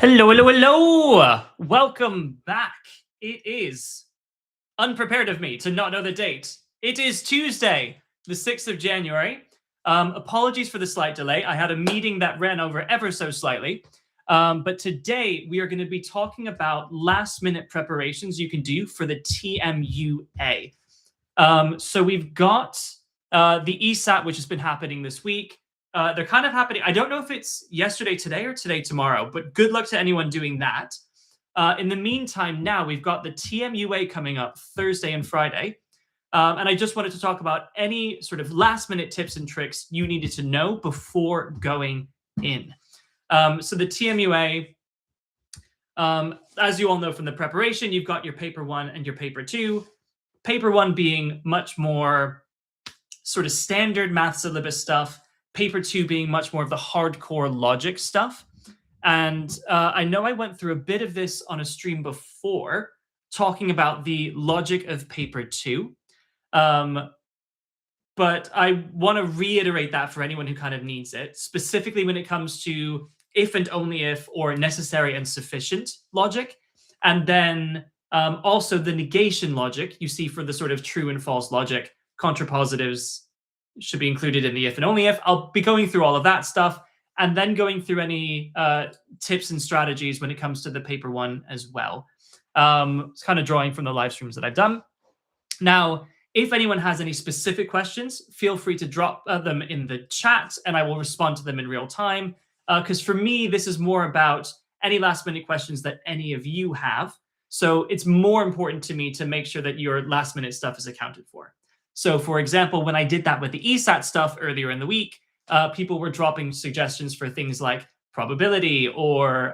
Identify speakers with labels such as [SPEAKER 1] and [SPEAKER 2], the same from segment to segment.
[SPEAKER 1] Hello, hello, hello! Welcome back. It is unprepared of me to not know the date. It is Tuesday, the 6th of January. Apologies for the slight delay. I had a meeting that ran over ever so slightly. But today we are going to be talking about last minute preparations you can do for the TMUA. So we've got the ESAT, which has been happening this week. They're kind of happening. I don't know if it's yesterday, today, or today, tomorrow, but good luck to anyone doing that. In the meantime, now we've got the TMUA coming up Thursday and Friday. And I just wanted to talk about any sort of last minute tips and tricks you needed to know before going in. So the TMUA, as you all know from the preparation, you've got your paper 1 and your paper 2. Paper 1 being much more sort of standard math syllabus stuff. Paper 2 being much more of the hardcore logic stuff. And I know I went through a bit of this on a stream before, talking about the logic of paper 2. But I want to reiterate that for anyone who kind of needs it, specifically when it comes to if and only if or necessary and sufficient logic. And then also the negation logic you see for the sort of true and false logic. Contrapositives should be included in the if and only if. I'll be going through all of that stuff and then going through any tips and strategies when it comes to the paper 1 as well. It's kind of drawing from the live streams that I've done. Now, if anyone has any specific questions, feel free to drop them in the chat and I will respond to them in real time. Because for me, this is more about any last minute questions that any of you have. So it's more important to me to make sure that your last minute stuff is accounted for. So for example, when I did that with the ESAT stuff earlier in the week, people were dropping suggestions for things like probability or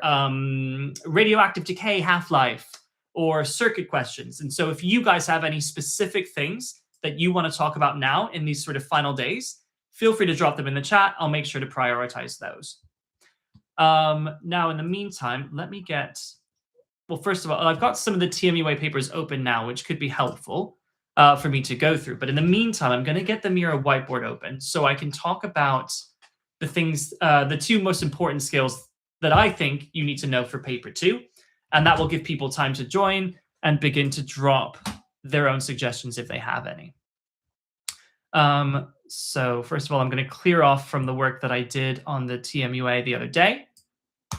[SPEAKER 1] radioactive decay half-life or circuit questions. And so if you guys have any specific things that you want to talk about now in these sort of final days, feel free to drop them in the chat. I'll make sure to prioritize those. Now, in the meantime, let me get... Well, first of all, I've got some of the TMUA papers open now, which could be helpful for me to go through. But in the meantime, I'm going to get the Mira whiteboard open so I can talk about the things, the two most important skills that I think you need to know for paper 2. And that will give people time to join and begin to drop their own suggestions if they have any. So first of all, I'm going to clear off from the work that I did on the TMUA the other day. I'm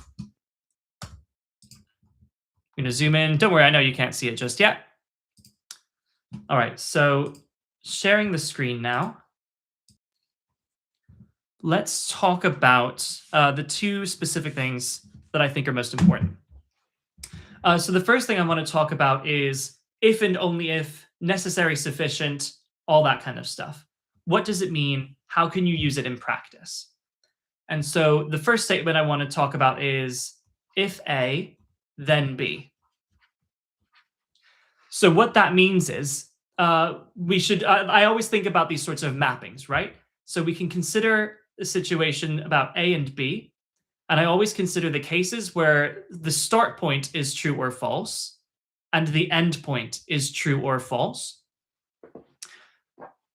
[SPEAKER 1] going to zoom in. Don't worry, I know you can't see it just yet. All right, so sharing the screen now. Let's talk about the two specific things that I think are most important. So the first thing I want to talk about is if and only if, necessary, sufficient, all that kind of stuff. What does it mean? How can you use it in practice? And so the first statement I want to talk about is if A, then B. So what that means is we should, I always think about these sorts of mappings, right? So we can consider a situation about A and B. And I always consider the cases where the start point is true or false and the end point is true or false.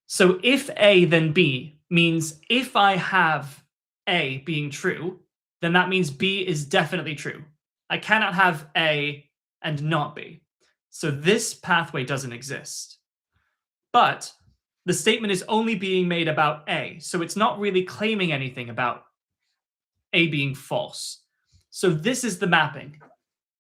[SPEAKER 1] So if A, then B means if I have A being true, then that means B is definitely true. I cannot have A and not B. So this pathway doesn't exist. But the statement is only being made about A. So it's not really claiming anything about A being false. So this is the mapping.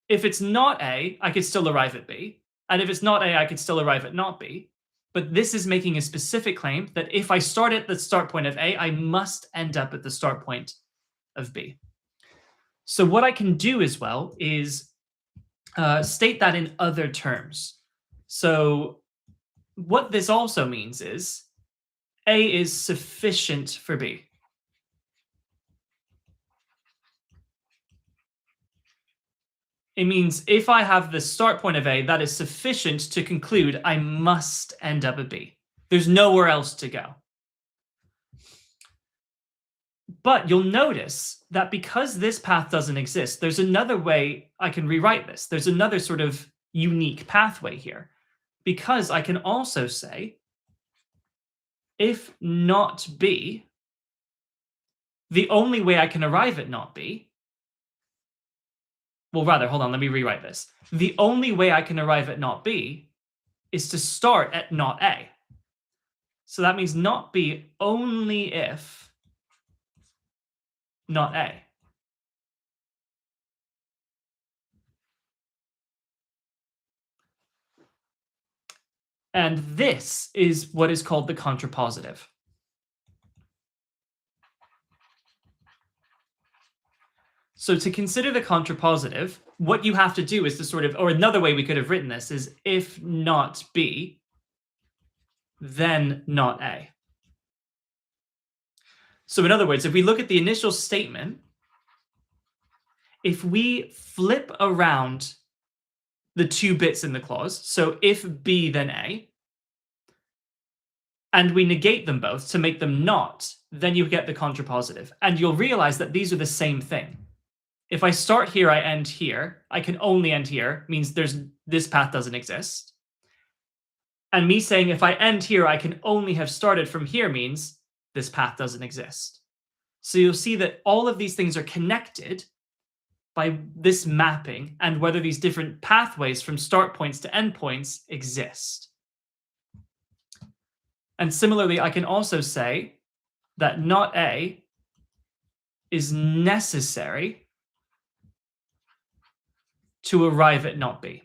[SPEAKER 1] If it's not A, I could still arrive at B. And if it's not A, I could still arrive at not B. But this is making a specific claim that if I start at the start point of A, I must end up at the start point of B. So what I can do as well is state that in other terms. So what this also means is A is sufficient for B. It means if I have the start point of A, that is sufficient to conclude I must end up at B. There's nowhere else to go. But you'll notice that because this path doesn't exist, there's another way I can rewrite this. There's another sort of unique pathway here. Because I can also say, if not B, the only way I can arrive at not B well, rather, hold on, let me rewrite this. The only way I can arrive at not B is to start at not A. So that means not B only if not A. And this is what is called the contrapositive. So to consider the contrapositive, what you have to do is to sort of, or another way we could have written this is if not B, then not A. So in other words, if we look at the initial statement, if we flip around the two bits in the clause, so if B, then A, and we negate them both to make them not, then you get the contrapositive. And you'll realize that these are the same thing. If I start here, I end here, I can only end here, means this path doesn't exist. And me saying if I end here, I can only have started from here means this path doesn't exist. So you'll see that all of these things are connected by this mapping and whether these different pathways from start points to end points exist. And similarly, I can also say that not A is necessary to arrive at not B.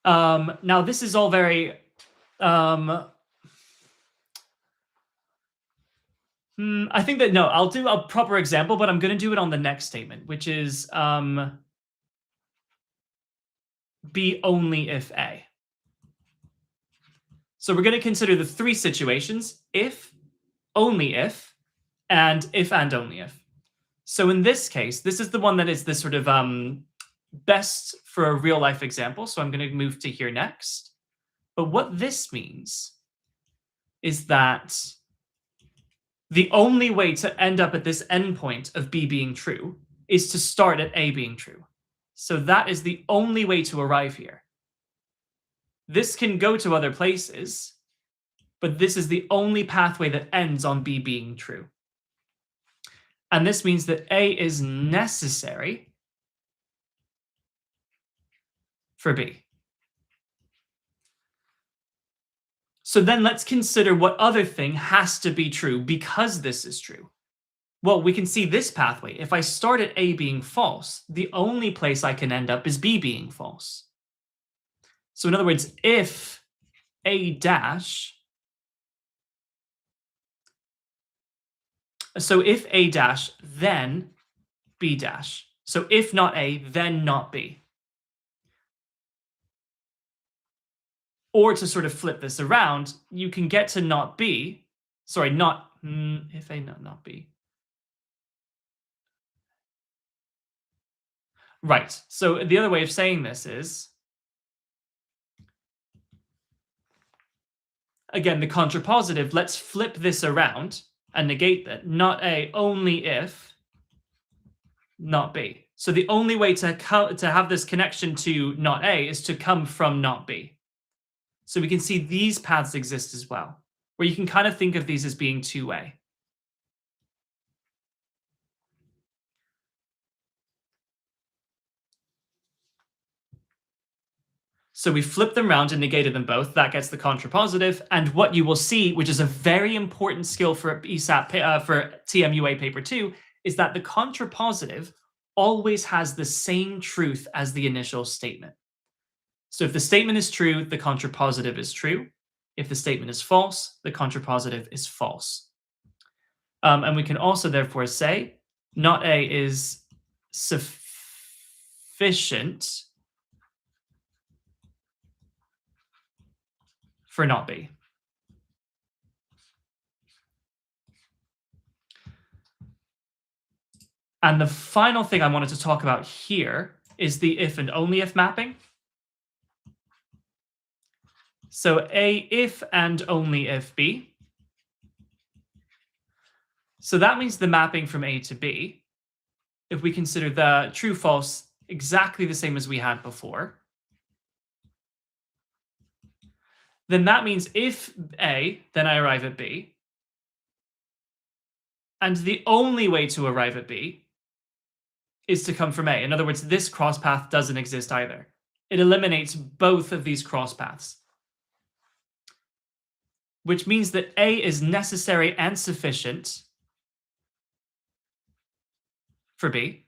[SPEAKER 1] Now, this is all very I think that, no, I'll do a proper example, but I'm going to do it on the next statement, which is B only if A. So we're going to consider the three situations: if, only if, and only if. So in this case, this is the one that is the sort of best for a real life example. So I'm going to move to here next. But what this means is that the only way to end up at this endpoint of B being true is to start at A being true. So that is the only way to arrive here. This can go to other places, but this is the only pathway that ends on B being true. And this means that A is necessary for B. So then let's consider what other thing has to be true because this is true. Well, we can see this pathway. If I start at A being false, the only place I can end up is B being false. So in other words, if A dash, so if A dash, then B dash. So if not A, then not B. Or to sort of flip this around, you can get to not B, sorry, not, if A, not B. Right, so the other way of saying this is, again, the contrapositive, let's flip this around and negate that. Not A, only if, not B. So the only way to have this connection to not A is to come from not B. So we can see these paths exist as well, where you can kind of think of these as being two-way. So we flipped them around and negated them both. That gets the contrapositive. And what you will see, which is a very important skill for ESAP, for TMUA paper 2, is that the contrapositive always has the same truth as the initial statement. So if the statement is true, the contrapositive is true. If the statement is false, the contrapositive is false. And we can also therefore say not A is sufficient for not B. And the final thing I wanted to talk about here is the if and only if mapping. So A if and only if B. So that means the mapping from A to B, if we consider the true false exactly the same as we had before, then that means if A, then I arrive at B. And the only way to arrive at B is to come from A. In other words, this cross path doesn't exist either. It eliminates both of these cross paths, which means that A is necessary and sufficient for B.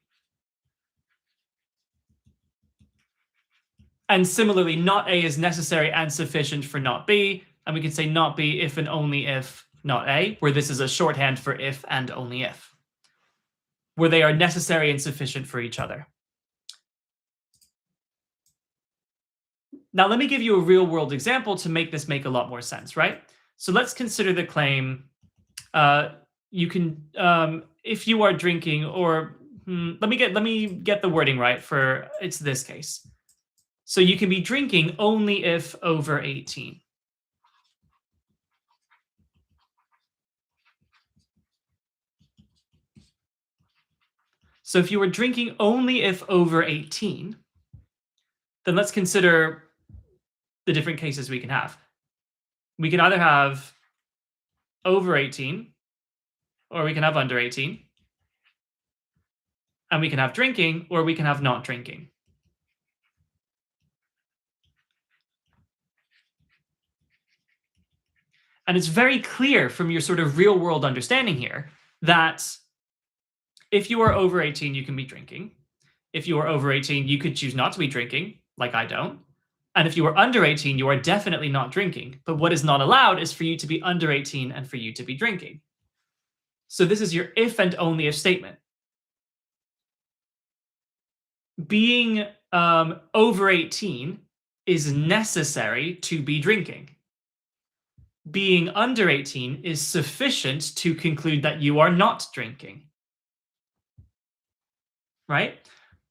[SPEAKER 1] And similarly, not A is necessary and sufficient for not B. And we can say not B if and only if not A, where this is a shorthand for if and only if, where they are necessary and sufficient for each other. Now, let me give you a real world example to make this make a lot more sense, right? So let's consider the claim, you can, if you are drinking, or let me get the wording right for it's this case. So you can be drinking only if over 18. So if you were drinking only if over 18, then let's consider the different cases we can have. We can either have over 18, or we can have under 18. And we can have drinking, or we can have not drinking. And it's very clear from your sort of real world understanding here that if you are over 18, you can be drinking. If you are over 18, you could choose not to be drinking, like I don't. And if you are under 18, you are definitely not drinking. But what is not allowed is for you to be under 18 and for you to be drinking. So this is your if and only if statement. Being over 18 is necessary to be drinking. Being under 18 is sufficient to conclude that you are not drinking. Right?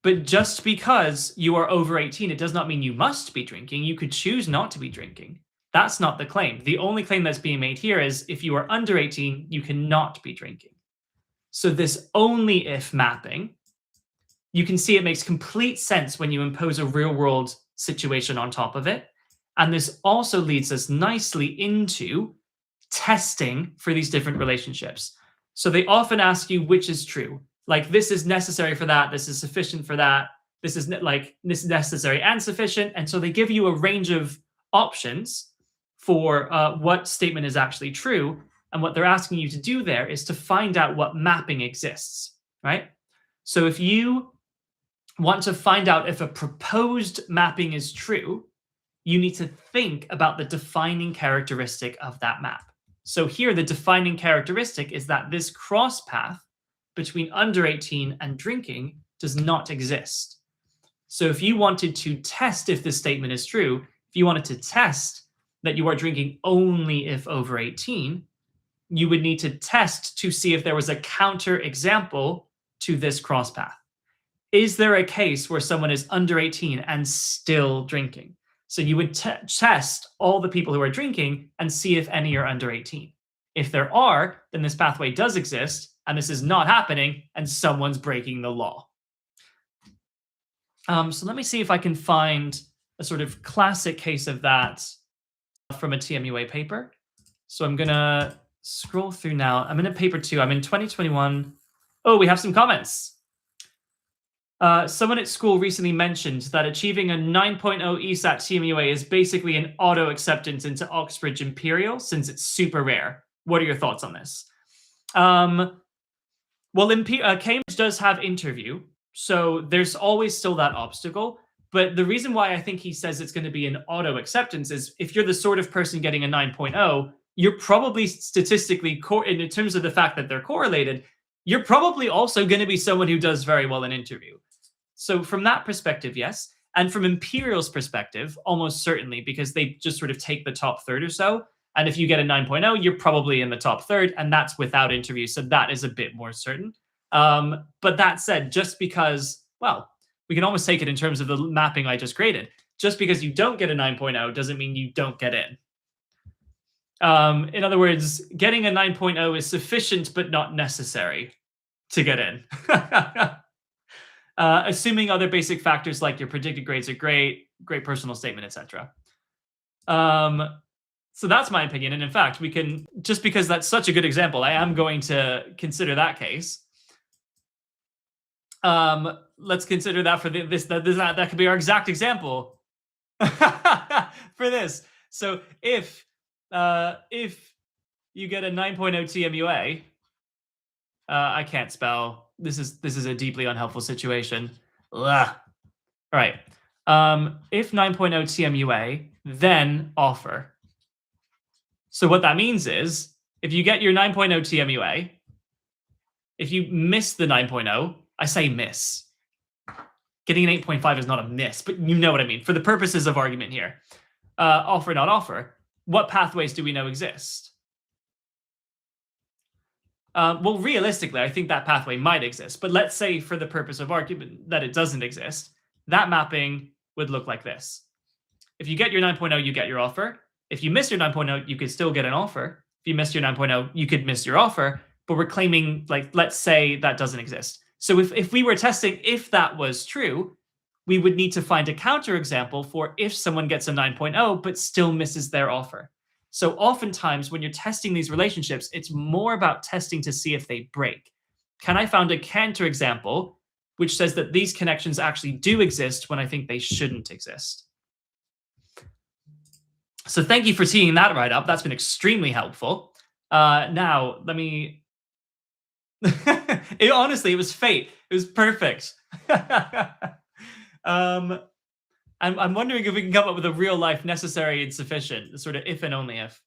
[SPEAKER 1] But just because you are over 18, it does not mean you must be drinking. You could choose not to be drinking. That's not the claim. The only claim that's being made here is if you are under 18, you cannot be drinking. So this only if mapping, you can see it makes complete sense when you impose a real world situation on top of it. And this also leads us nicely into testing for these different relationships. So they often ask you which is true. Like this is necessary for that, this is sufficient for that, this is necessary and sufficient. And so they give you a range of options for what statement is actually true. And what they're asking you to do there is to find out what mapping exists, right? So if you want to find out if a proposed mapping is true, you need to think about the defining characteristic of that map. So here, the defining characteristic is that this cross path between under 18 and drinking does not exist. So if you wanted to test if this statement is true, if you wanted to test that you are drinking only if over 18, you would need to test to see if there was a counter example to this cross path. Is there a case where someone is under 18 and still drinking? So you would test all the people who are drinking and see if any are under 18. If there are, then this pathway does exist, and this is not happening, and someone's breaking the law. So let me see if I can find a sort of classic case of that from a TMUA paper. So I'm going to scroll through now. I'm in a paper 2. I'm in 2021. Oh, we have some comments. Someone at school recently mentioned that achieving a 9.0 ESAT TMUA is basically an auto acceptance into Oxbridge Imperial since it's super rare. What are your thoughts on this? Well, Cambridge does have interview, so there's always still that obstacle. But the reason why I think he says it's going to be an auto acceptance is if you're the sort of person getting a 9.0, you're probably statistically, in terms of the fact that they're correlated, you're probably also going to be someone who does very well in interview. So from that perspective, yes. And from Imperial's perspective, almost certainly, because they just sort of take the top third or so. And if you get a 9.0, you're probably in the top third, and that's without interview. So that is a bit more certain. But that said, just because, well, we can almost take it in terms of the mapping I just created. Just because you don't get a 9.0 doesn't mean you don't get in. In other words, getting a 9.0 is sufficient but not necessary to get in. Assuming other basic factors like your predicted grades are great personal statement, etc. So that's my opinion. And in fact, we can, just because that's such a good example, I am going to consider that case. Let's consider that for that could be our exact example for this. So if you get a 9.0 TMUA, I can't spell. This is a deeply unhelpful situation. Ugh. All right. If 9.0 TMUA, then offer. So what that means is, if you get your 9.0 TMUA, if you miss the 9.0, I say miss. Getting an 8.5 is not a miss, but you know what I mean. For the purposes of argument here, offer, not offer, what pathways do we know exist? Well, realistically, I think that pathway might exist, but let's say for the purpose of argument that it doesn't exist, that mapping would look like this. If you get your 9.0, you get your offer. If you miss your 9.0, you could still get an offer. If you missed your 9.0, you could miss your offer, but we're claiming, like, let's say that doesn't exist. So if we were testing if that was true, we would need to find a counterexample for if someone gets a 9.0 but still misses their offer. So oftentimes when you're testing these relationships, it's more about testing to see if they break. Can I find a counterexample which says that these connections actually do exist when I think they shouldn't exist? So thank you for teeing that right up. That's been extremely helpful. Now, let me... Honestly, it was fate. It was perfect. I'm wondering if we can come up with a real life necessary and sufficient, sort of if and only if.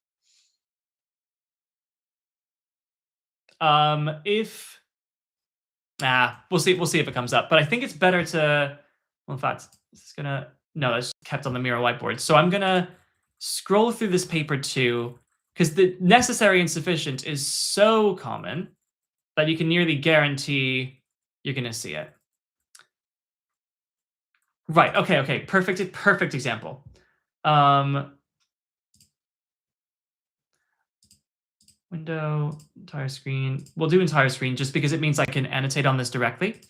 [SPEAKER 1] We'll see if it comes up. But I think it's better to, well, in fact, it's gonna, no, it's kept on the Miro whiteboard. So I'm gonna scroll through this paper too, because the necessary and sufficient is so common that you can nearly guarantee you're gonna see it. Right, okay, perfect example. Window, entire screen. We'll do entire screen just because it means I can annotate on this directly.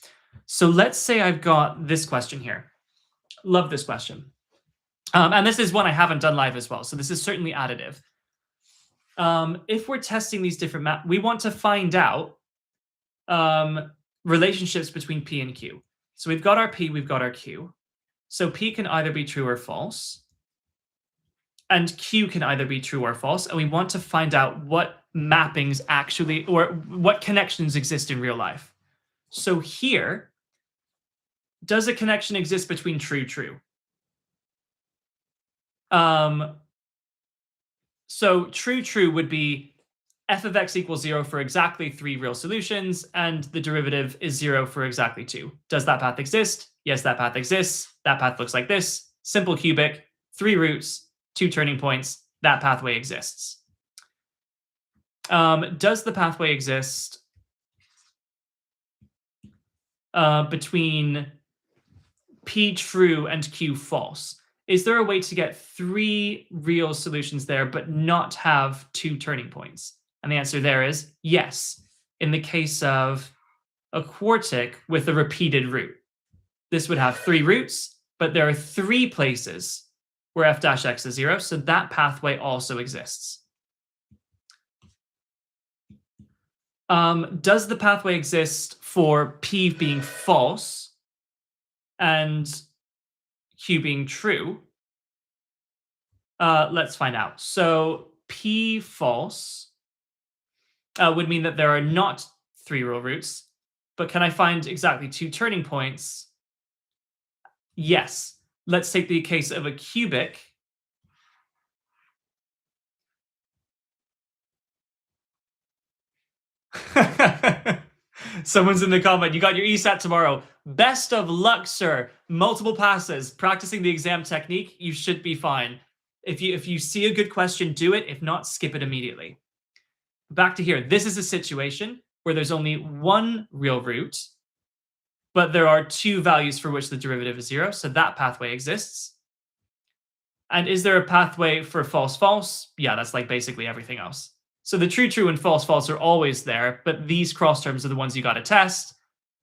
[SPEAKER 1] So let's say I've got this question here. Love this question. And this is one I haven't done live as well, so this is certainly additive. If we're testing these different maps, we want to find out relationships between P and Q. So we've got our P, we've got our Q. So P can either be true or false. And Q can either be true or false. And we want to find out what mappings actually, or what connections exist in real life. So here, does a connection exist between true? So true would be f of x equals 0 for exactly 3 real solutions, and the derivative is 0 for exactly 2. Does that path exist? Yes, that path exists. That path looks like this. Simple cubic, 3 roots, 2 turning points. That pathway exists. Does the pathway exist between P true and Q false? Is there a way to get 3 real solutions there but not have 2 turning points? And the answer there is yes, in the case of a quartic with a repeated root. This would have 3 roots, but there are 3 places where f dash x is 0, so that pathway also exists. Does the pathway exist for P being false and Q being true? Let's find out. So P false would mean that there are not 3 real roots, but can I find exactly 2 turning points? Yes. Let's take the case of a cubic. Someone's in the comment, you got your ESAT tomorrow. Best of luck, sir. Multiple passes. Practicing the exam technique, you should be fine. If you see a good question, do it. If not, skip it immediately. Back to here. This is a situation where there's only 1 real root, but there are 2 values for which the derivative is 0, so that pathway exists. And is there a pathway for false? Yeah, that's like basically everything else. So the true and false are always there, but these cross terms are the ones you got to test.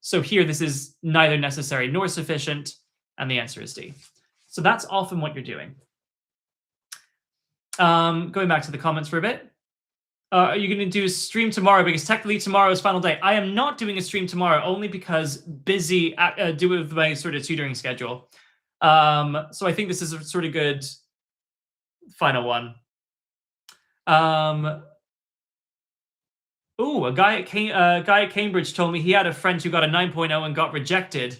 [SPEAKER 1] So here, this is neither necessary nor sufficient, and the answer is D. So that's often what you're doing. Going back to the comments for a bit. Are you going to do a stream tomorrow? Because technically tomorrow is final day. I am not doing a stream tomorrow only because busy due with my sort of tutoring schedule. So I think this is a sort of good final one. A guy at Cambridge told me he had a friend who got a 9.0 and got rejected.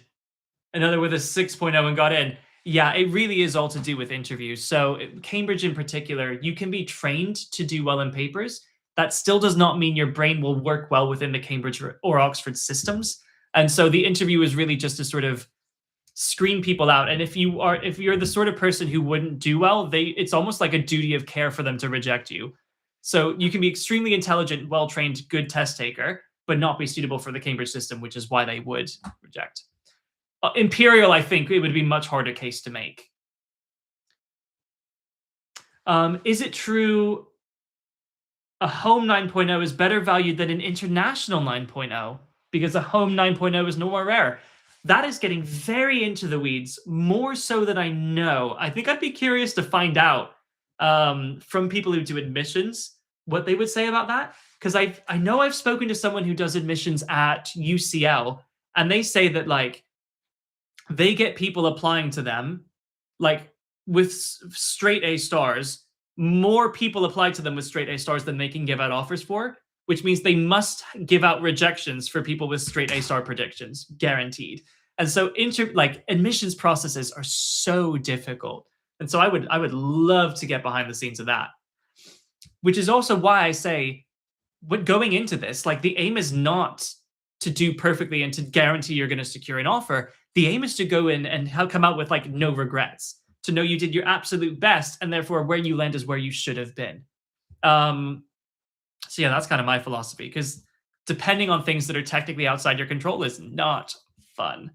[SPEAKER 1] Another with a 6.0 and got in. Yeah, it really is all to do with interviews. So Cambridge in particular, you can be trained to do well in papers. That still does not mean your brain will work well within the Cambridge or Oxford systems. And so the interview is really just to sort of screen people out. And if you're the sort of person who wouldn't do well, it's almost like a duty of care for them to reject you. So you can be extremely intelligent, well-trained, good test taker, but not be suitable for the Cambridge system, which is why they would reject. Imperial, I think it would be a much harder case to make. Is it true a home 9.0 is better valued than an international 9.0 because a home 9.0 is no more rare? That is getting very into the weeds, more so than I know. I think I'd be curious to find out from people who do admissions what they would say about that. Because I know I've spoken to someone who does admissions at UCL, and they say that like they get people applying to them like with straight A stars. More people apply to them with straight A stars than they can give out offers for, which means they must give out rejections for people with straight A star predictions, guaranteed. And so admissions processes are so difficult. And so I would love to get behind the scenes of that. Which is also why I say, going into this, like the aim is not to do perfectly and to guarantee you're going to secure an offer. The aim is to go in and come out with like no regrets, to know you did your absolute best, and therefore where you land is where you should have been. So yeah, that's kind of my philosophy, because depending on things that are technically outside your control is not fun.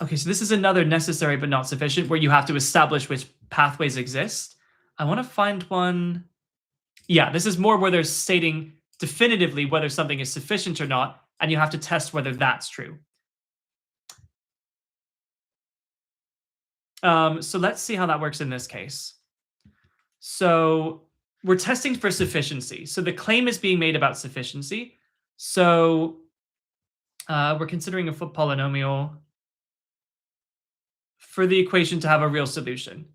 [SPEAKER 1] Okay, so this is another necessary but not sufficient, where you have to establish which pathways exist. I want to find one. Yeah, this is more where they're stating definitively whether something is sufficient or not, and you have to test whether that's true. So let's see how that works in this case. So we're testing for sufficiency. So the claim is being made about sufficiency. So we're considering a polynomial for the equation to have a real solution.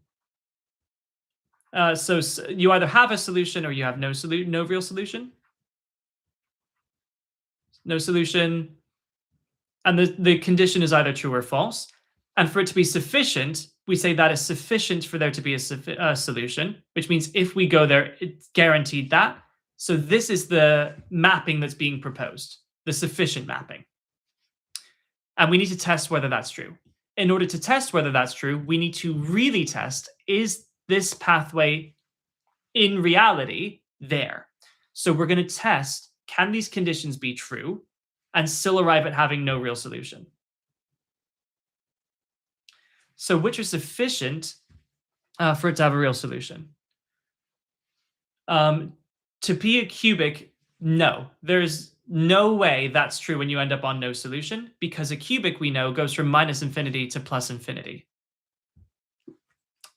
[SPEAKER 1] So you either have a solution or you have no real solution. No solution. And the condition is either true or false. And for it to be sufficient, we say that is sufficient for there to be a solution, which means if we go there, it's guaranteed that. So this is the mapping that's being proposed, the sufficient mapping. And we need to test whether that's true. In order to test whether that's true, we need to really test, is this pathway in reality there? So we're going to test, can these conditions be true and still arrive at having no real solution? So which are sufficient for it to have a real solution? To be a cubic, no. There's no way that's true when you end up on no solution, because a cubic, we know, goes from minus infinity to plus infinity.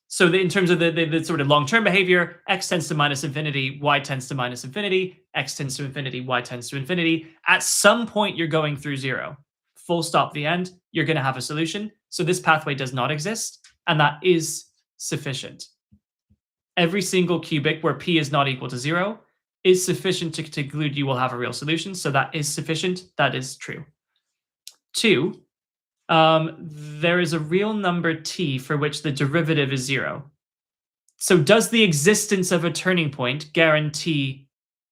[SPEAKER 1] So in terms of the sort of long-term behavior, x tends to minus infinity, y tends to minus infinity, x tends to infinity, y tends to infinity. At some point, you're going through zero. Full stop, the end. You're going to have a solution. So this pathway does not exist, and that is sufficient. Every single cubic where p is not equal to 0 is sufficient to conclude you will have a real solution. So that is sufficient. That is true. 2, there is a real number t for which the derivative is 0. So does the existence of a turning point guarantee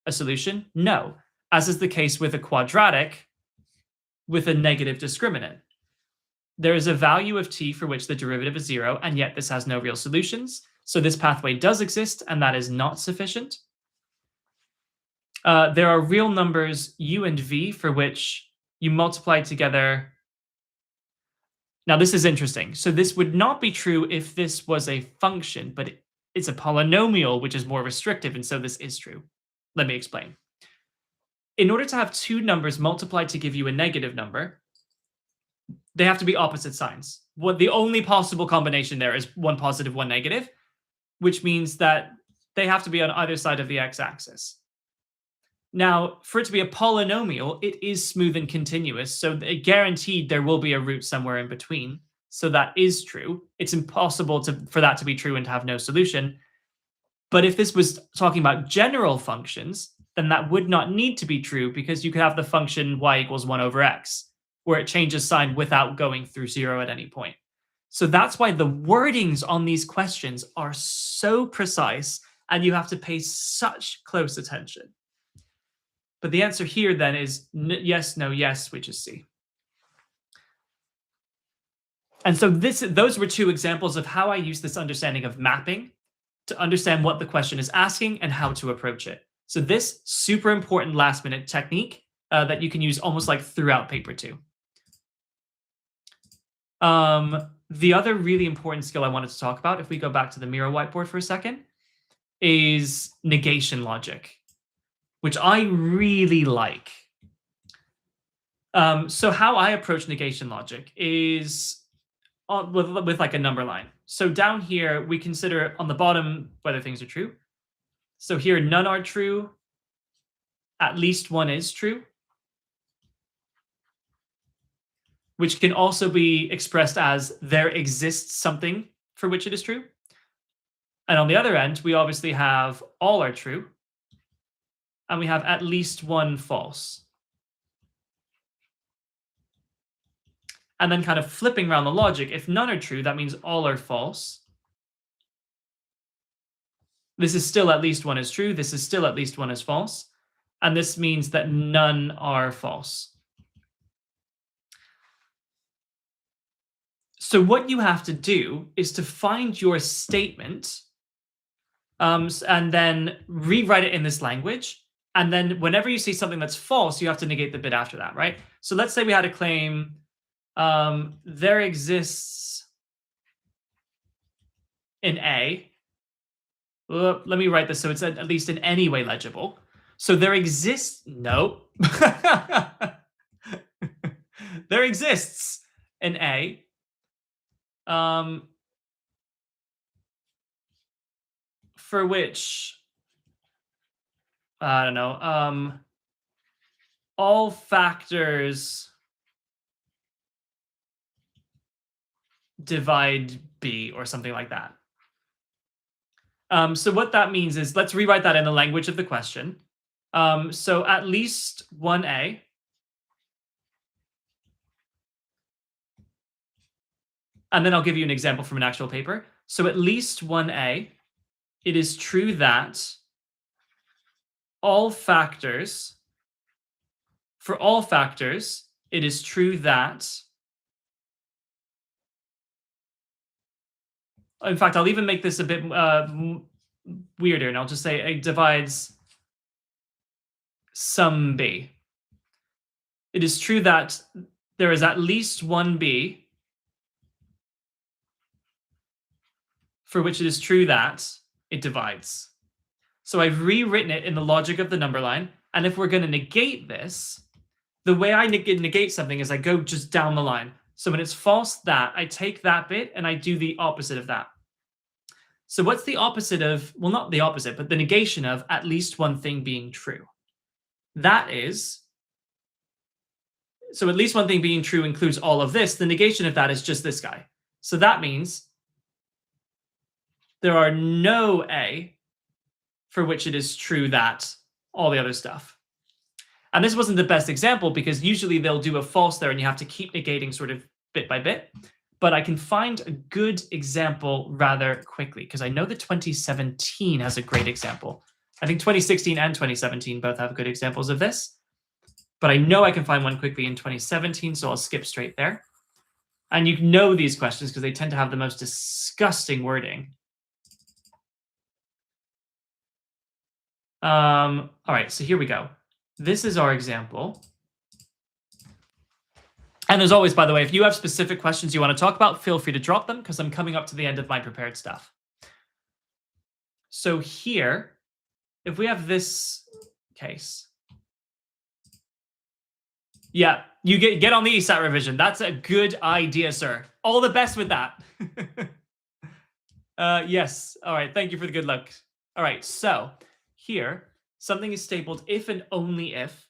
[SPEAKER 1] a solution? No, as is the case with a quadratic with a negative discriminant. There is a value of t for which the derivative is 0, and yet this has no real solutions. So this pathway does exist, and that is not sufficient. There are real numbers u and v for which you multiply together. Now, this is interesting. So this would not be true if this was a function, but it's a polynomial, which is more restrictive, and so this is true. Let me explain. In order to have two numbers multiplied to give you a negative number, they have to be opposite signs. The only possible combination there is one positive, one negative. which means that they have to be on either side of the x-axis. Now, for it to be a polynomial, it is smooth and continuous, so guaranteed there will be a root somewhere in between. So that is true. It's impossible for that to be true and to have no solution. But if this was talking about general functions, then that would not need to be true, because you could have the function y equals 1 over x, where it changes sign without going through 0 at any point. So that's why the wordings on these questions are so precise, and you have to pay such close attention. But the answer here then is yes, no, yes, which is C. And so those were two examples of how I use this understanding of mapping to understand what the question is asking and how to approach it. So this super important last minute technique that you can use almost like throughout paper 2. The other really important skill I wanted to talk about, if we go back to the mirror whiteboard for a second, is negation logic, which I really like. So how I approach negation logic is with like a number line. So down here, we consider on the bottom whether things are true. So here, none are true. At least one is true, which can also be expressed as there exists something for which it is true. And on the other end, we obviously have all are true, and we have at least one false. And then kind of flipping around the logic, if none are true, that means all are false. This is still at least one is true. This is still at least one is false. And this means that none are false. So what you have to do is to find your statement and then rewrite it in this language. And then whenever you see something that's false, you have to negate the bit after that, right? So let's say we had a claim, there exists in A. Let me write this so it's at least in any way legible. So there exists, no. There exists an A. For which, I don't know, all factors divide B or something like that. So what that means is, let's rewrite that in the language of the question. So at least one A and then I'll give you an example from an actual paper. So at least one A, it is true that all factors, for all factors, it is true that, in fact, I'll even make this a bit weirder, and I'll just say it divides some B. It is true that there is at least one B for which it is true that it divides. So I've rewritten it in the logic of the number line, and if we're going to negate this, the way I negate something is I go just down the line. So when it's false that, I take that bit and I do the opposite of that. So what's the opposite of, well, not the opposite, but the negation of at least one thing being true? That is, so at least one thing being true includes all of this. The negation of that is just this guy. So that means there are no A for which it is true that all the other stuff. And this wasn't the best example because usually they'll do a false there and you have to keep negating sort of bit by bit. But I can find a good example rather quickly because I know that 2017 has a great example. I think 2016 and 2017 both have good examples of this. But I know I can find one quickly in 2017, so I'll skip straight there. And you know these questions because they tend to have the most disgusting wording. All right, so here we go. This is our example. And as always, by the way, if you have specific questions you want to talk about, feel free to drop them because I'm coming up to the end of my prepared stuff. So here, if we have this case, yeah, you get on the ESAT revision. That's a good idea, sir. All the best with that. Yes. All right. Thank you for the good luck. All right. So here, something is stapled if and only if.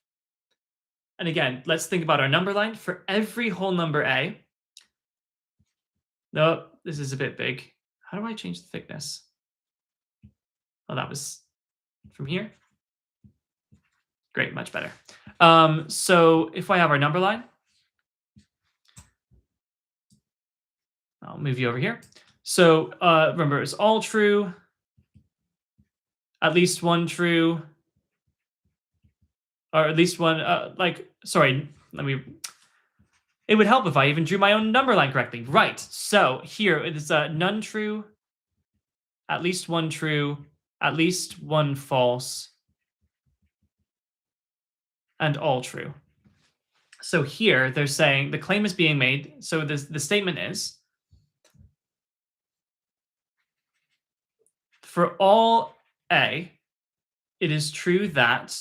[SPEAKER 1] And again, let's think about our number line. For every whole number a. No, this is a bit big. How do I change the thickness? Oh, that was from here. Great, much better. So if I have our number line, I'll move you over here. So remember, it's all true, at least one true, or at least one, it would help if I even drew my own number line correctly. Right, so here it is none true, at least one true, at least one false, and all true. So here they're saying the claim is being made. So the statement is, for all a, it is true that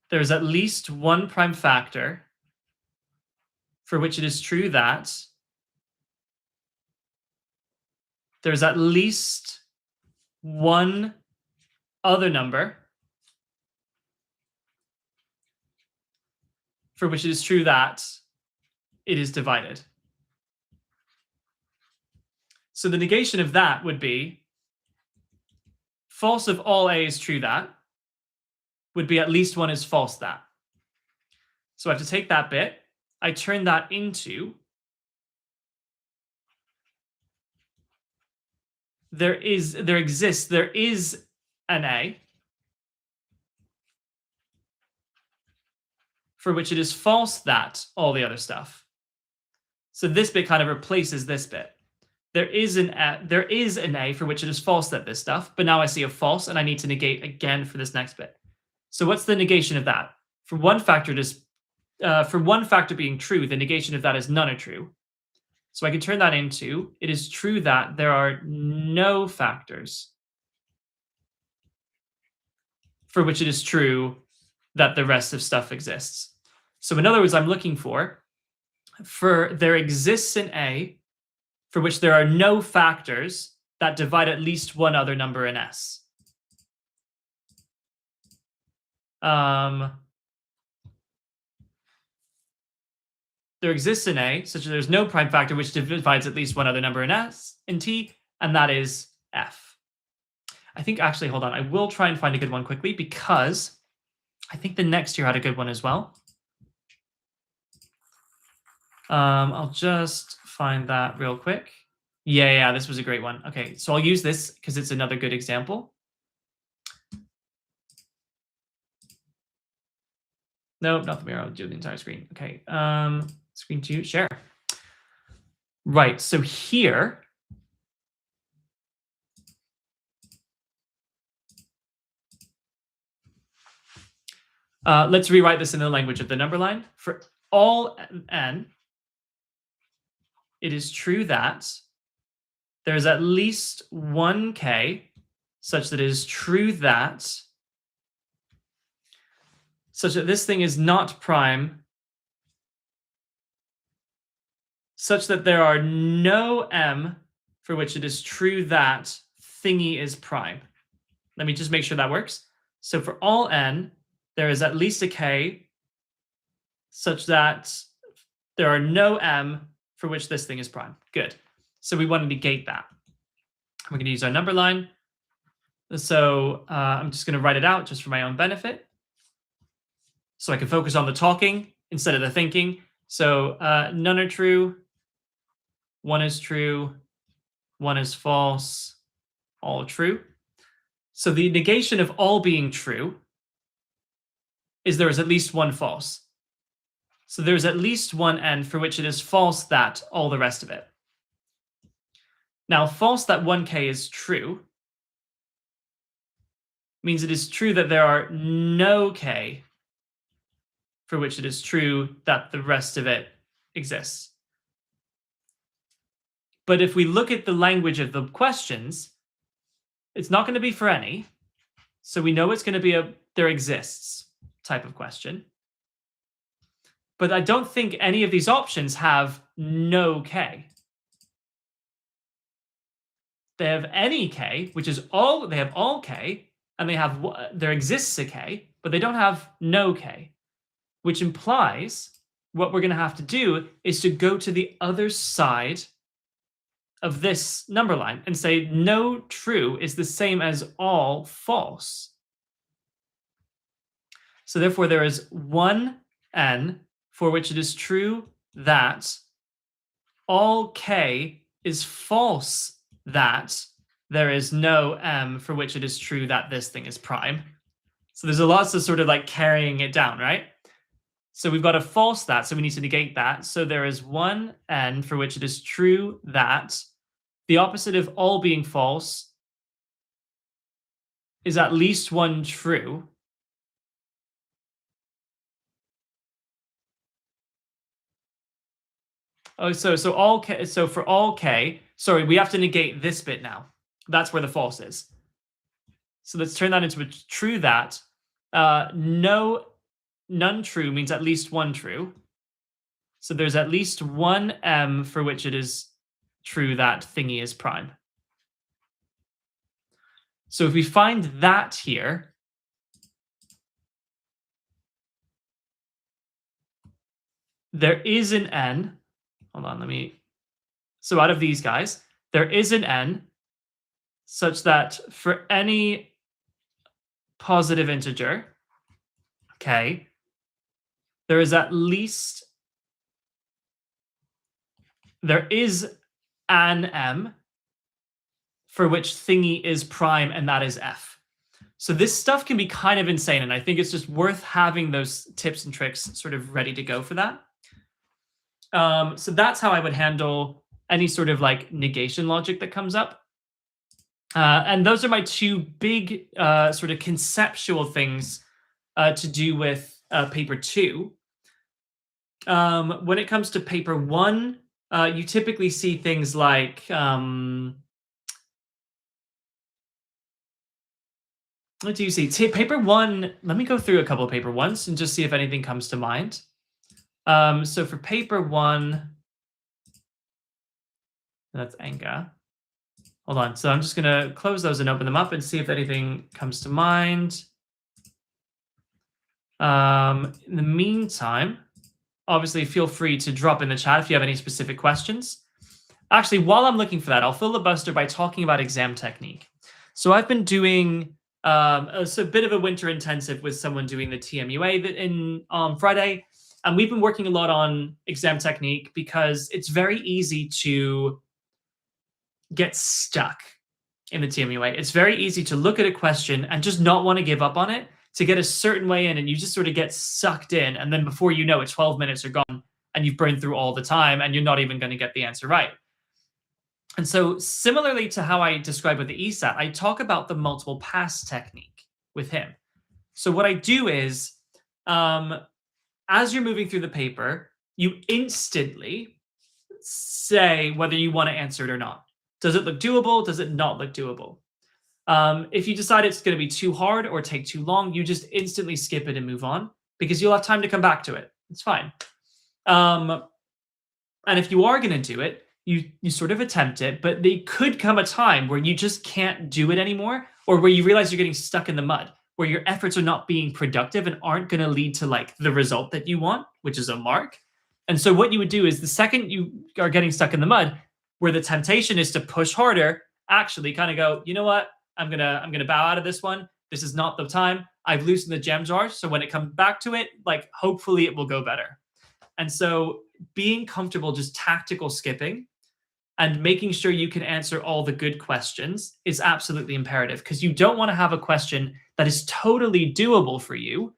[SPEAKER 1] there's at least one prime factor for which it is true that there's at least one other number for which it is true that it is divided. So the negation of that would be false if all a is true that would be at least one is false that. So I have to take that bit, I turn that into there is an a for which it is false that all the other stuff. So this bit kind of replaces this bit. There is an a for which it is false that this stuff, but now I see a false and I need to negate again for this next bit. So what's the negation of that? For one factor being true, the negation of that is none are true. So I can turn that into, it is true that there are no factors for which it is true that the rest of stuff exists. So in other words, I'm looking for there exists an a for which there are no factors that divide at least one other number in S. There exists an a such that there's no prime factor which divides at least one other number in S in T, and that is F. I think actually, hold on, I will try and find a good one quickly because I think the next year had a good one as well. I'll just find that real quick. Yeah, this was a great one. Okay, so I'll use this because it's another good example. No, not the mirror. I'll do the entire screen. Okay, screen 2, share. Right, so here, let's rewrite this in the language of the number line. For all n, it is true that there's at least one k such that it is true that such that this thing is not prime, such that there are no m for which it is true that thingy is prime. Let me just make sure that works. So for all n, there is at least a k such that there are no m for which this thing is prime. Good. So we want to negate that. We're going to use our number line. So I'm just going to write it out just for my own benefit, so I can focus on the talking instead of the thinking. So none are true, one is true, one is false, all true. So the negation of all being true is there is at least one false. So there's at least one n for which it is false that all the rest of it. Now, false that 1k is true means it is true that there are no k for which it is true that the rest of it exists. But if we look at the language of the questions, it's not going to be for any. So we know it's going to be a there exists type of question. but I don't think any of these options have no k. They have any k, which is all, they have all k, and they have, there exists a k, but they don't have no k, which implies what we're going to have to do is to go to the other side of this number line and say no true is the same as all false. So therefore there is one n for which it is true that all k is false that there is no m for which it is true that this thing is prime. So there's a lot of sort of like carrying it down, right? So we've got a false that, so we need to negate that. So there is one n for which it is true that the opposite of all being false is at least one true. Oh, so all k, so for all k, sorry, we have to negate this bit now. That's where the false is. So let's turn that into a true that. None true means at least one true. So there's at least one m for which it is true that thingy is prime. So if we find that here, there is an n. Hold on, so out of these guys, there is an n such that for any positive integer, okay, there is an m for which thingy is prime, and that is f. So this stuff can be kind of insane, and I think it's just worth having those tips and tricks sort of ready to go for that. So that's how I would handle any sort of like negation logic that comes up. And those are my two big sort of conceptual things to do with paper 2. When it comes to paper 1, you typically see things like what do you see? Paper 1, let me go through a couple of paper 1s and just see if anything comes to mind. So for paper 1, that's Enga. Hold on. So I'm just going to close those and open them up and see if anything comes to mind. In the meantime, obviously feel free to drop in the chat if you have any specific questions. Actually, while I'm looking for that, I'll filibuster by talking about exam technique. So I've been doing a bit of a winter intensive with someone doing the TMUA on Friday. And we've been working a lot on exam technique because it's very easy to get stuck in the TMUA. It's very easy to look at a question and just not want to give up on it, to get a certain way in, and you just sort of get sucked in. And then before you know it, 12 minutes are gone and you've burned through all the time and you're not even going to get the answer right. And so similarly to how I described with the ESAT, I talk about the multiple pass technique with him. So what I do is, as you're moving through the paper, you instantly say whether you want to answer it or not. Does it look doable? Does it not look doable? If you decide it's going to be too hard or take too long, you just instantly skip it and move on because you'll have time to come back to it. It's fine. And if you are going to do it, you sort of attempt it, but there could come a time where you just can't do it anymore, or where you realize you're getting stuck in the mud, where your efforts are not being productive and aren't going to lead to like the result that you want, which is a mark. And so what you would do is the second you are getting stuck in the mud, where the temptation is to push harder, actually kind of go, you know what? I'm gonna bow out of this one. This is not the time. I've loosened the gem jar, so when it comes back to it, like hopefully it will go better. And so being comfortable just tactical skipping and making sure you can answer all the good questions is absolutely imperative, because you don't want to have a question that is totally doable for you,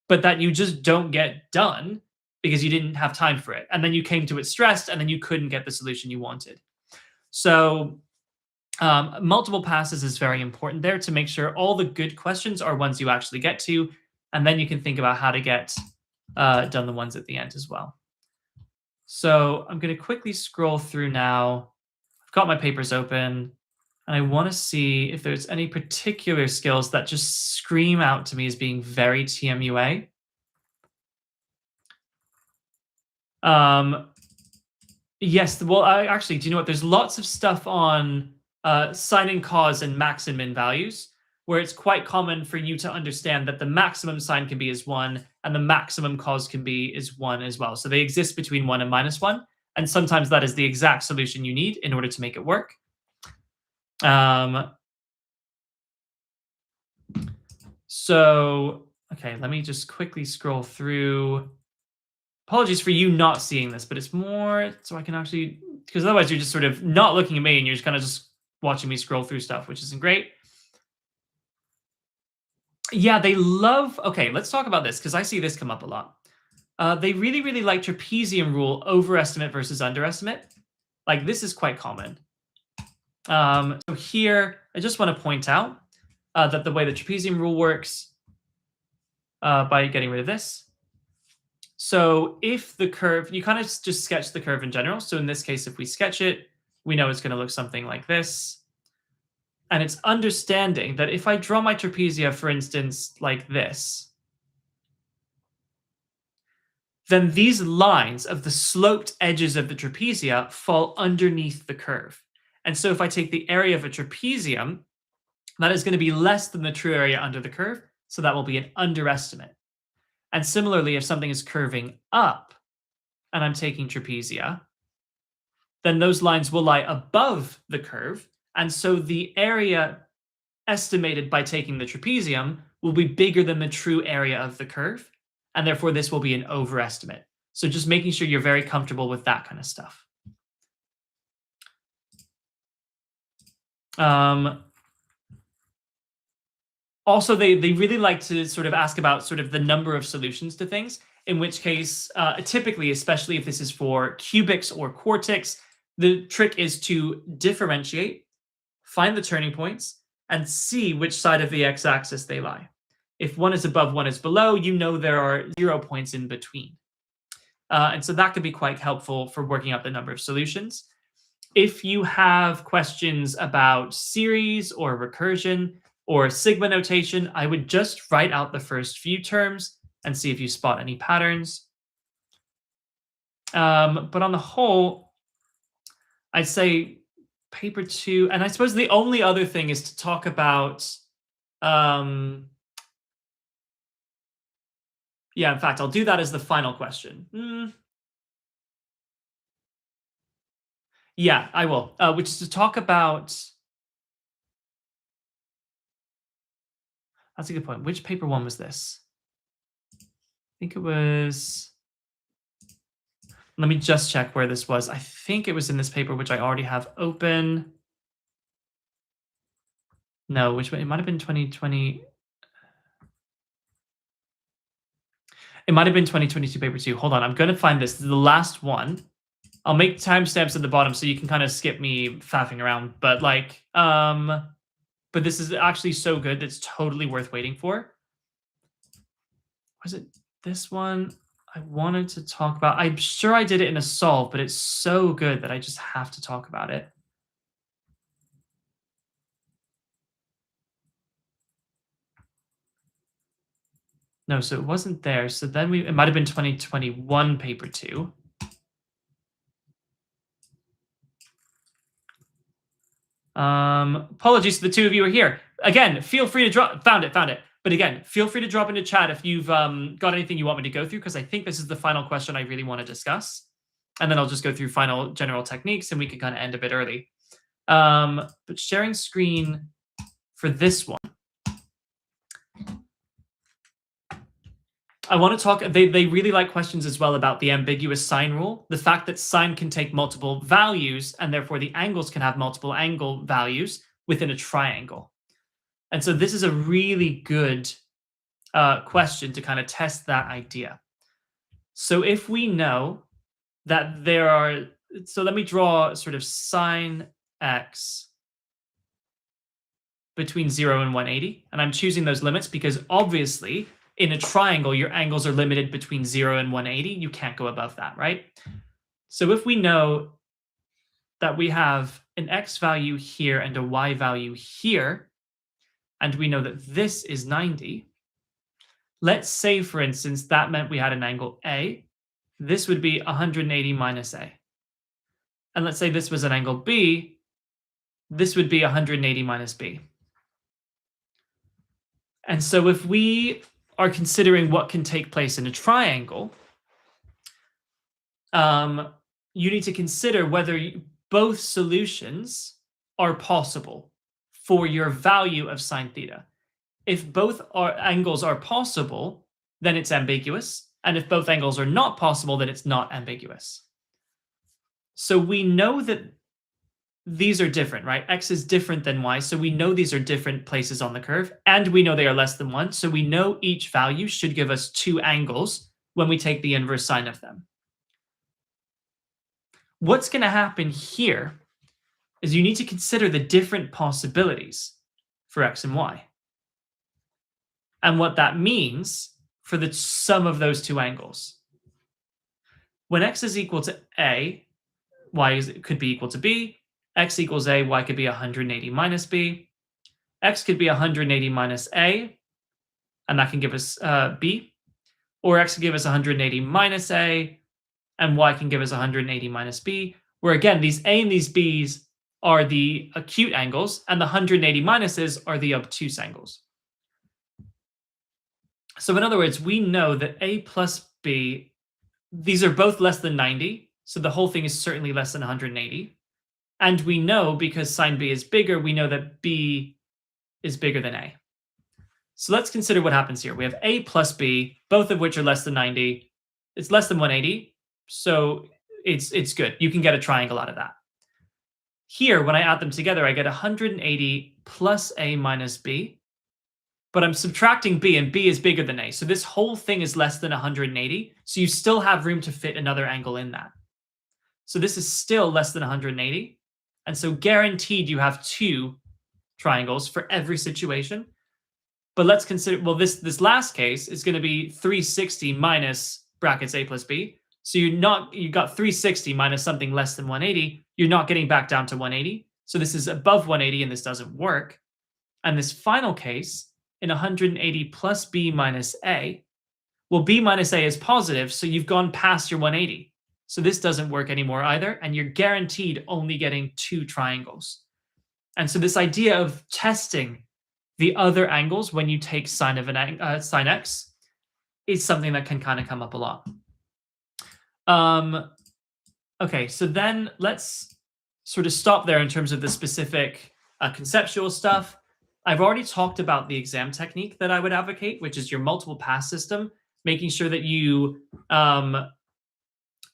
[SPEAKER 1] but that you just don't get done because you didn't have time for it. And then you came to it stressed, and then you couldn't get the solution you wanted. So multiple passes is very important there to make sure all the good questions are ones you actually get to, and then you can think about how to get done the ones at the end as well. So I'm going to quickly scroll through now. I've got my papers open, and I want to see if there's any particular skills that just scream out to me as being very TMUA. Yes, well, actually, do you know what? There's lots of stuff on sine and cos and max and min values, where it's quite common for you to understand that the maximum sine can be is 1 and the maximum cos can be is 1 as well. So they exist between 1 and -1, and sometimes that is the exact solution you need in order to make it work. So, okay, let me just quickly scroll through. Apologies for you not seeing this, but it's more so I can actually, because otherwise you're just sort of not looking at me and you're just kind of just watching me scroll through stuff, which isn't great. Yeah, they love. Okay, let's talk about this because I see this come up a lot. They really, really like trapezium rule, overestimate versus underestimate. Like this is quite common. So here, I just want to point out that the way the trapezium rule works by getting rid of this. So if the curve, you kind of just sketch the curve in general. So in this case, if we sketch it, we know it's going to look something like this. And it's understanding that if I draw my trapezia, for instance, like this, then these lines of the sloped edges of the trapezia fall underneath the curve. And so if I take the area of a trapezium, that is going to be less than the true area under the curve. So that will be an underestimate. And similarly, if something is curving up and I'm taking trapezia, then those lines will lie above the curve. And so the area estimated by taking the trapezium will be bigger than the true area of the curve. And therefore, this will be an overestimate. So just making sure you're very comfortable with that kind of stuff. Also, they really like to sort of ask about sort of the number of solutions to things, in which case, typically, especially if this is for cubics or quartics, the trick is to differentiate, find the turning points, and see which side of the x-axis they lie. If one is above, one is below, you know there are 0 points in between. And so that could be quite helpful for working out the number of solutions. If you have questions about series or recursion or sigma notation, I would just write out the first few terms and see if you spot any patterns. But on the whole, I'd say paper 2, and I suppose the only other thing is to talk about, yeah, in fact, I'll do that as the final question. Yeah, I will, which is to talk about, that's a good point. Which paper 1 was this? I think it was, let me just check where this was. I think it was in this paper, which I already have open. No, which it might have been 2020. It might have been 2022 paper 2. Hold on, I'm going to find this. This is the last one. I'll make timestamps at the bottom so you can kind of skip me faffing around. But like, but this is actually so good. It's totally worth waiting for. Was it this one? I wanted to talk about. I'm sure I did it in a solve, but it's so good that I just have to talk about it. No, so it wasn't there. So then it might have been 2021 paper 2. Apologies to the two of you who are here. Again, feel free to drop. Found it. But again, feel free to drop into chat if you've got anything you want me to go through, because I think this is the final question I really want to discuss. And then I'll just go through final general techniques and we can kind of end a bit early. But sharing screen for this one. I want to talk, they really like questions as well about the ambiguous sine rule, the fact that sine can take multiple values and therefore the angles can have multiple angle values within a triangle. And so this is a really good question to kind of test that idea. So if we know that there are, so let me draw sort of sine x between 0 and 180. And I'm choosing those limits because obviously in a triangle, your angles are limited between 0 and 180. You can't go above that, right? So if we know that we have an x value here and a y value here, and we know that this is 90, let's say, for instance, that meant we had an angle A, this would be 180 minus A. And let's say this was an angle B, this would be 180 minus B. And so if we are considering what can take place in a triangle, you need to consider whether both solutions are possible for your value of sine theta. If both angles are possible, then it's ambiguous. And if both angles are not possible, then it's not ambiguous. So we know that these are different, right? X is different than Y. So we know these are different places on the curve. And we know they are less than 1. So we know each value should give us 2 angles when we take the inverse sine of them. What's going to happen here is you need to consider the different possibilities for X and Y. And what that means for the sum of those 2 angles. When X is equal to A, Y could be equal to B. X equals A, Y could be 180 minus B. X could be 180 minus A, and that can give us B. Or X can give us 180 minus A, and Y can give us 180 minus B, where again, these A and these B's are the acute angles, and the 180 minuses are the obtuse angles. So in other words, we know that A plus B, these are both less than 90, so the whole thing is certainly less than 180. And we know, because sine B is bigger, we know that B is bigger than A. So let's consider what happens here. We have A plus B, both of which are less than 90. It's less than 180, so it's good. You can get a triangle out of that. Here, when I add them together, I get 180 plus A minus B. But I'm subtracting B, and B is bigger than A. So this whole thing is less than 180. So you still have room to fit another angle in that. So this is still less than 180. And so guaranteed you have 2 triangles for every situation. But let's consider, well, this last case is going to be 360 minus brackets A plus B. So you got 360 minus something less than 180. You're not getting back down to 180. So this is above 180, and this doesn't work. And this final case, in 180 plus B minus A, well, B minus A is positive, so you've gone past your 180. So this doesn't work anymore either, and you're guaranteed only getting 2 triangles. And so this idea of testing the other angles when you take sine of sine X is something that can kind of come up a lot. Okay, so then let's sort of stop there in terms of the specific conceptual stuff. I've already talked about the exam technique that I would advocate, which is your multiple pass system, making sure that you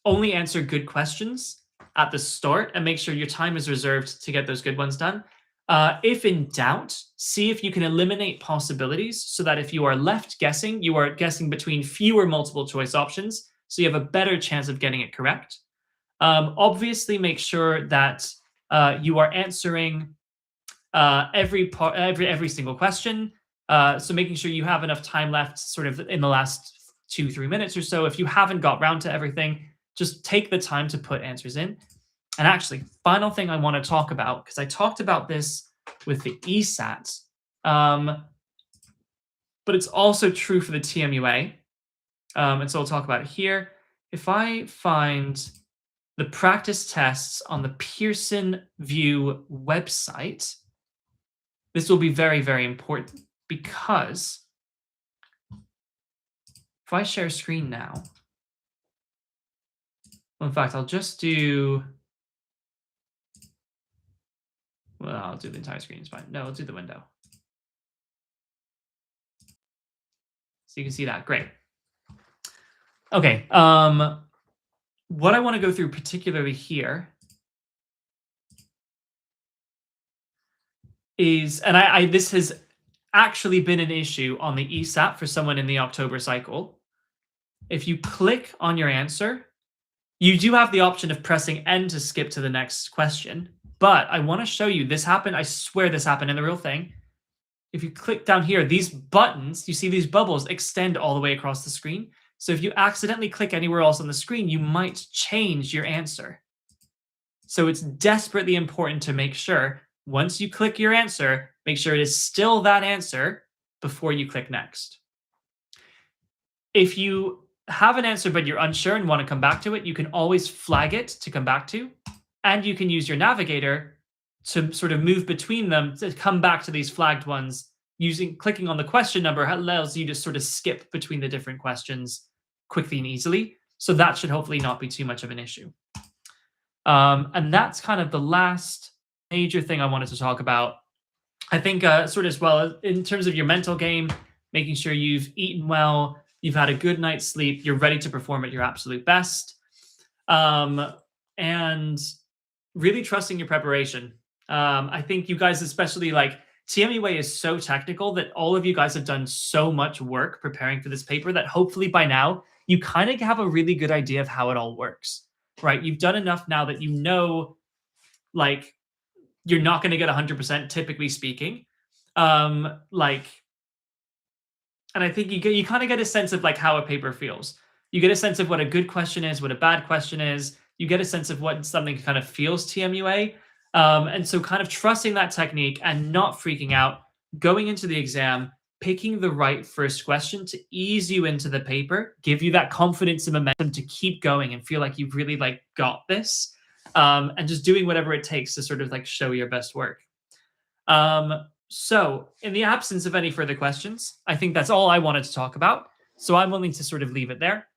[SPEAKER 1] only answer good questions at the start and make sure your time is reserved to get those good ones done. If in doubt, see if you can eliminate possibilities so that if you are left guessing, you are guessing between fewer multiple choice options, so you have a better chance of getting it correct. Obviously, make sure that you are answering every single question. So making sure you have enough time left sort of in the last 2-3 minutes or so. If you haven't got round to everything, just take the time to put answers in. And actually, final thing I want to talk about, because I talked about this with the ESAT, but it's also true for the TMUA. And so I'll talk about it here. If I find the practice tests on the Pearson VUE website, this will be very, very important, because if I share screen now, well, in fact, I'll just do, well, I'll do the entire screen, it's fine. No, I'll do the window. So you can see that, great. Okay, what I want to go through particularly here is, and this has actually been an issue on the ESAT for someone in the October cycle. If you click on your answer, you do have the option of pressing N to skip to the next question, but I want to show you, this happened, I swear this happened in the real thing. If you click down here, these buttons, you see these bubbles extend all the way across the screen. So if you accidentally click anywhere else on the screen, you might change your answer. So it's desperately important to make sure, once you click your answer, make sure it is still that answer before you click next. If you have an answer but you're unsure and want to come back to it, you can always flag it to come back to, and you can use your navigator to sort of move between them to come back to these flagged ones. Clicking on the question number allows you to sort of skip between the different questions quickly and easily. So that should hopefully not be too much of an issue. And that's kind of the last major thing I wanted to talk about. I think sort of as well, in terms of your mental game, making sure you've eaten well, you've had a good night's sleep, you're ready to perform at your absolute best. And really trusting your preparation. I think you guys, especially like TMUA is so technical that all of you guys have done so much work preparing for this paper that hopefully by now you kind of have a really good idea of how it all works, right? You've done enough now that you know, like, you're not going to get 100% typically speaking. And I think you kind of get a sense of like how a paper feels. You get a sense of what a good question is, what a bad question is. You get a sense of what something kind of feels TMUA. And so kind of trusting that technique and not freaking out, going into the exam, picking the right first question to ease you into the paper, give you that confidence and momentum to keep going and feel like you've really like got this, and just doing whatever it takes to sort of like show your best work. So in the absence of any further questions, I think that's all I wanted to talk about. So I'm willing to sort of leave it there.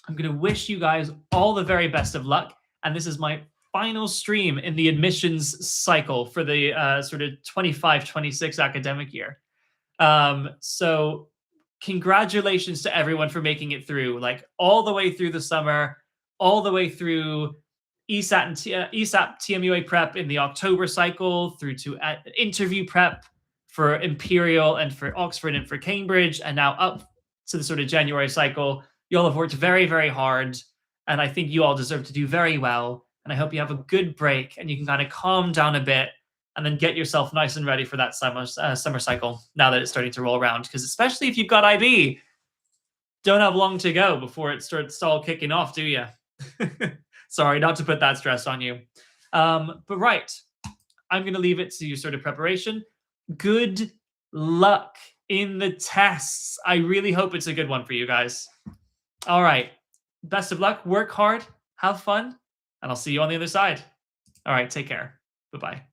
[SPEAKER 1] I'm going to wish you guys all the very best of luck. And this is my final stream in the admissions cycle for the sort of 25-26 academic year. So congratulations to everyone for making it through, like all the way through the summer, all the way through ESAT and ESAP TMUA prep in the October cycle, through to interview prep for Imperial and for Oxford and for Cambridge, and now up to the sort of January cycle. You all have worked very, very hard, and I think you all deserve to do very well. And I hope you have a good break and you can kind of calm down a bit and then get yourself nice and ready for that summer cycle now that it's starting to roll around. Because especially if you've got IB, don't have long to go before it starts all kicking off, do you? Sorry, not to put that stress on you. But right, I'm going to leave it to your sort of preparation. Good luck in the tests. I really hope it's a good one for you guys. All right, best of luck. Work hard, have fun, and I'll see you on the other side. All right, take care. Bye-bye.